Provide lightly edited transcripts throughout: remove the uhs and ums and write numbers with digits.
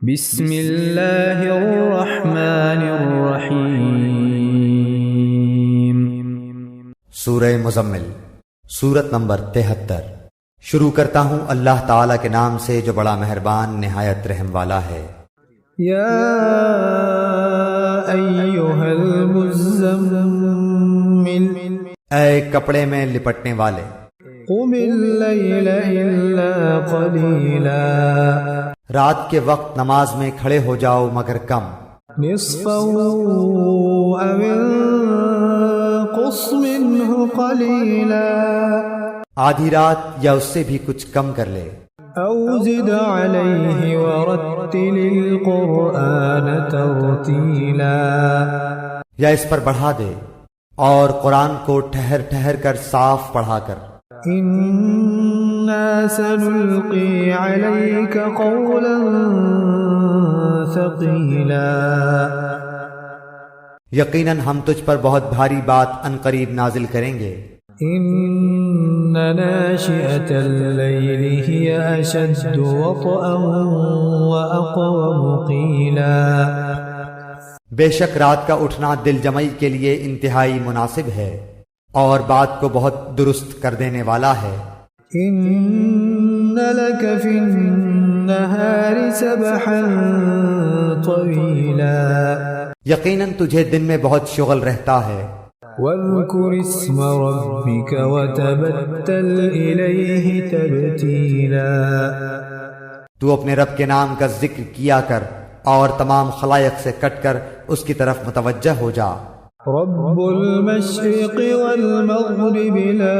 بسم اللہ الرحمن الرحیم۔ سورہ مزمل، سورت نمبر 73۔ شروع کرتا ہوں اللہ تعالیٰ کے نام سے جو بڑا مہربان نہایت رحم والا ہے۔ یا ایھا المزمل، اے کپڑے میں لپٹنے والے، قم اللیل الا قلیلا، رات کے وقت نماز میں کھڑے ہو جاؤ مگر کم، نصفہ او انقص منہ قلیلا، آدھی رات یا اس سے بھی کچھ کم کر لے، او زد علیہ ورتل القرآن ترتیلا، یا اس پر بڑھا دے اور قرآن کو ٹھہر ٹھہر کر صاف پڑھا کر۔ انا سنلقی علیک قولا ثقیلا، یقیناً ہم تجھ پر بہت بھاری بات عنقریب نازل کریں گے۔ ان ناشئة اللیل ہی اشد وطئا واقوم قیلا، بے شک رات کا اٹھنا دل جمعی کے لیے انتہائی مناسب ہے اور بات کو بہت درست کر دینے والا ہے۔ ان لک فی النہار سبحا طویلا، یقیناً تجھے دن میں بہت شغل رہتا ہے۔ واذکر اسم ربک وتبتل الیہ تبتیلا، تو اپنے رب کے نام کا ذکر کیا کر اور تمام خلائق سے کٹ کر اس کی طرف متوجہ ہو جا۔ رب المشرق والمغرب لا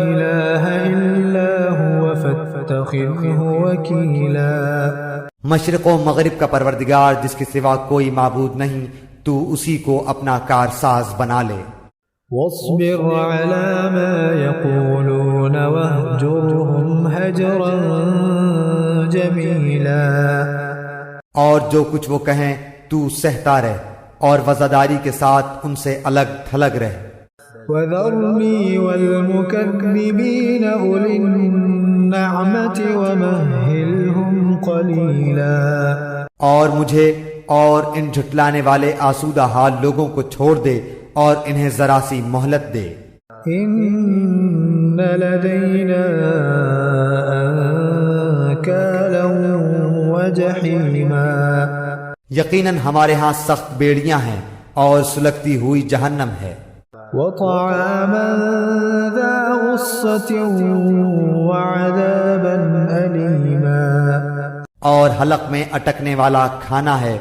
الہ الا هو فاتخذہ وکیلا، مشرق و مغرب کا پروردگار جس کے سوا کوئی معبود نہیں، تو اسی کو اپنا کارساز بنا لے۔ واصبر علی ما یقولون واہجرہم ہجرا جمیلا، اور جو کچھ وہ کہیں تو سہتا رہ اور وزاداری کے ساتھ ان سے الگ تھلگ رہ۔ وذرنی والمکذبین اولی النعمت ومہلہم قلیلا، اور مجھے اور ان جھٹلانے والے آسودہ حال لوگوں کو چھوڑ دے اور انہیں ذرا سی مہلت دے۔ ان لدینا انکالا وجحیما، یقیناً ہمارے ہاں سخت بیڑیاں ہیں اور سلگتی ہوئی جہنم ہے۔ وطعاما ذا غصة وعذابا أليما، اور حلق میں اٹکنے والا کھانا ہے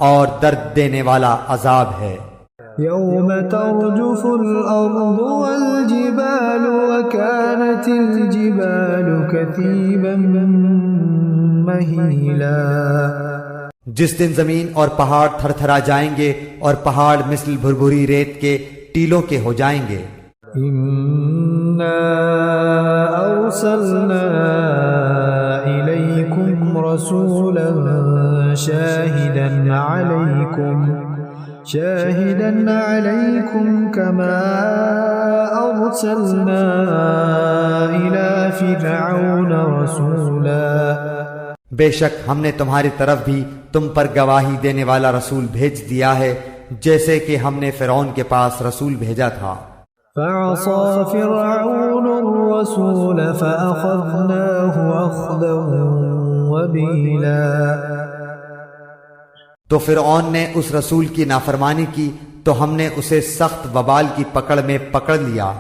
اور درد دینے والا عذاب ہے۔ يوم ترجف الأرض والجبال وكانت الجبال كثيبا مهيلا، جس دن زمین اور پہاڑ تھر تھرا جائیں گے اور پہاڑ مثل بھربھری ریت کے ٹیلوں کے ہو جائیں گے۔ انا ارسلنا الیکم رسولا شاہدا علیکم کما ارسلنا الی فرعون رسولا، بے شک ہم نے تمہاری طرف بھی تم پر گواہی دینے والا رسول بھیج دیا ہے جیسے کہ ہم نے فرعون کے پاس رسول بھیجا تھا۔ فعصى فرعون الرسول فأخذناه أخذا وبيلا، تو فرعون نے اس رسول کی نافرمانی کی تو ہم نے اسے سخت وبال کی پکڑ میں پکڑ لیا۔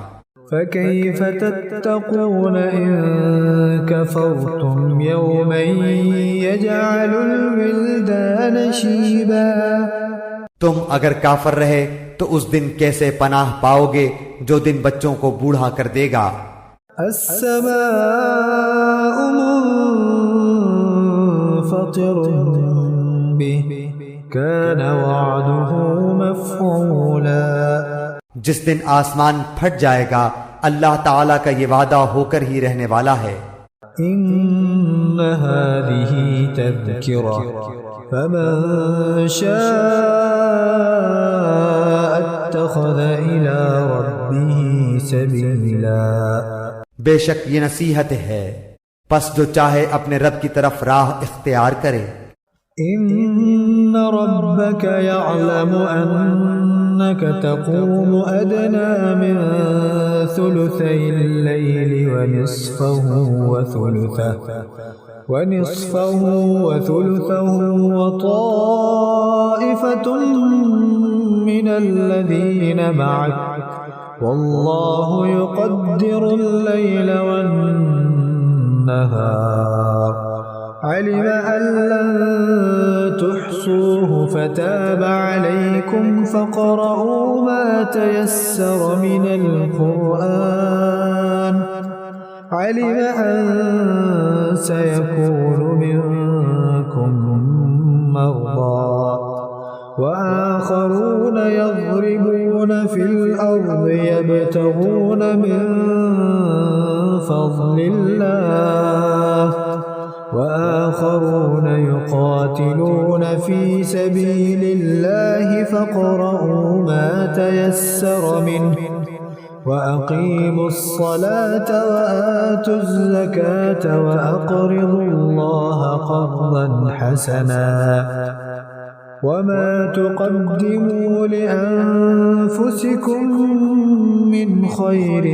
فكيف تتقون إن كفرتم يوما يجعل الولدان شيبا، تم اگر کافر رہے تو اس دن کیسے پناہ پاؤ گے جو دن بچوں کو بوڑھا کر دے گا۔ السماء منفطر به كان وعده مفعولا، جس دن آسمان پھٹ جائے گا اللہ تعالیٰ کا یہ وعدہ ہو کر ہی رہنے والا ہے۔ ان هذه تذکرہ فمن شاء اتخذ الى ربه سبیلا، بے شک یہ نصیحت ہے، پس جو چاہے اپنے رب کی طرف راہ اختیار کرے۔ إن ربك يعلم أنك تقوم أدنى من ثلثي الليل ونصفه وثلثه وطائفة من الذين معك والله يقدر الليل والنهار علم أن لن تحصوه فتاب عليكم فاقرؤوا ما تيسر من القرآن علم أن سيكون منكم مرضى وآخرون يضربون في الأرض يبتغون من فضل الله وآخرون يقاتلون في سبيل الله فاقرؤوا ما تيسر منه وأقيموا الصلاة وآتوا الزكاة وأقرضوا الله قرضا حسنا وما تقدموا لأنفسكم من خير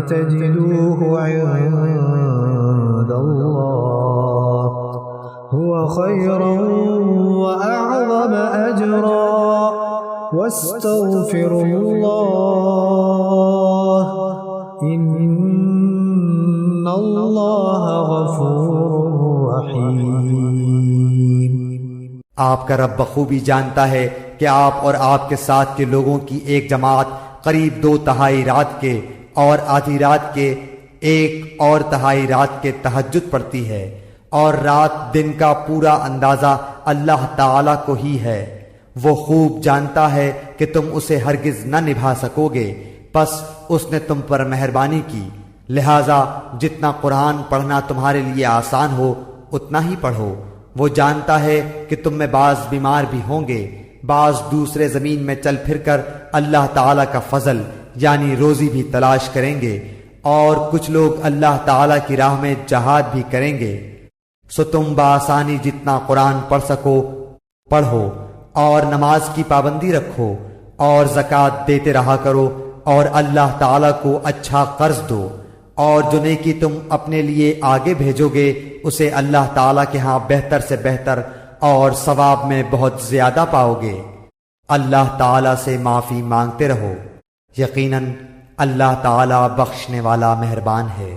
تجدوه عند الله هو خيرا وأعظم أجرا واستغفروا الله إن الله غفور رحيم۔ آپ کا رب بخوبی جانتا ہے کہ آپ اور آپ کے ساتھ کے لوگوں کی ایک جماعت قریب 2/3 رات کے اور آدھی رات کے 1/4 رات کے تہجد پڑھتی ہے، اور رات دن کا پورا اندازہ اللہ تعالی کو ہی ہے۔ وہ خوب جانتا ہے کہ تم اسے ہرگز نہ نبھا سکو گے، پس اس نے تم پر مہربانی کی، لہذا جتنا قرآن پڑھنا تمہارے لیے آسان ہو اتنا ہی پڑھو۔ وہ جانتا ہے کہ تم میں بعض بیمار بھی ہوں گے، بعض دوسرے زمین میں چل پھر کر اللہ تعالیٰ کا فضل یعنی روزی بھی تلاش کریں گے، اور کچھ لوگ اللہ تعالیٰ کی راہ میں جہاد بھی کریں گے۔ سو تم بآسانی جتنا قرآن پڑھ سکو پڑھو، اور نماز کی پابندی رکھو، اور زکوٰۃ دیتے رہا کرو، اور اللہ تعالیٰ کو اچھا قرض دو، اور جو نیکی تم اپنے لیے آگے بھیجو گے اسے اللہ تعالیٰ کے ہاں بہتر سے بہتر اور ثواب میں بہت زیادہ پاؤ گے۔ اللہ تعالیٰ سے معافی مانگتے رہو، یقیناً اللہ تعالیٰ بخشنے والا مہربان ہے۔